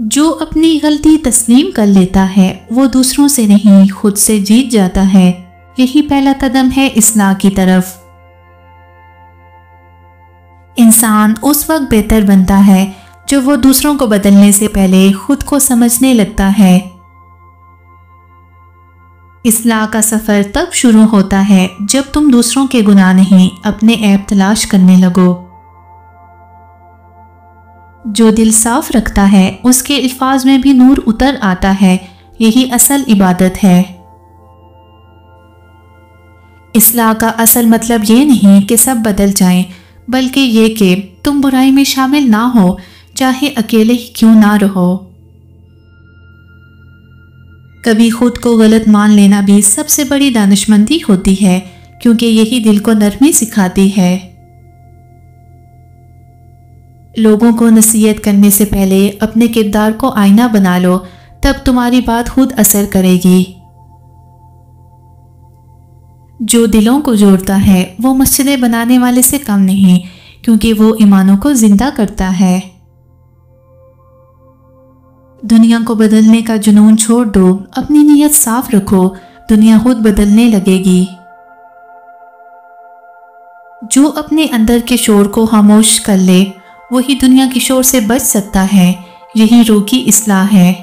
جو اپنی غلطی تسلیم کر لیتا ہے وہ دوسروں سے نہیں خود سے جیت جاتا ہے۔ یہی پہلا قدم ہے اصلاح کی طرف۔ انسان اس وقت بہتر بنتا ہے جو وہ دوسروں کو بدلنے سے پہلے خود کو سمجھنے لگتا ہے۔ اصلاح کا سفر تب شروع ہوتا ہے جب تم دوسروں کے گناہ نہیں اپنے عیب تلاش کرنے لگو۔ جو دل صاف رکھتا ہے اس کے الفاظ میں بھی نور اتر آتا ہے، یہی اصل عبادت ہے۔ اصلاح کا اصل مطلب یہ نہیں کہ سب بدل جائیں، بلکہ یہ کہ تم برائی میں شامل نہ ہو، چاہے اکیلے ہی کیوں نہ رہو۔ کبھی خود کو غلط مان لینا بھی سب سے بڑی دانشمندی ہوتی ہے، کیونکہ یہی دل کو نرمی سکھاتی ہے۔ لوگوں کو نصیحت کرنے سے پہلے اپنے کردار کو آئینہ بنا لو، تب تمہاری بات خود اثر کرے گی۔ جو دلوں کو جوڑتا ہے وہ مسجدیں بنانے والے سے کم نہیں، کیونکہ وہ ایمانوں کو زندہ کرتا ہے۔ دنیا کو بدلنے کا جنون چھوڑ دو، اپنی نیت صاف رکھو، دنیا خود بدلنے لگے گی۔ جو اپنے اندر کے شور کو خاموش کر لے وہی دنیا کے شور سے بچ سکتا ہے، یہی روح کی اصلاح ہے۔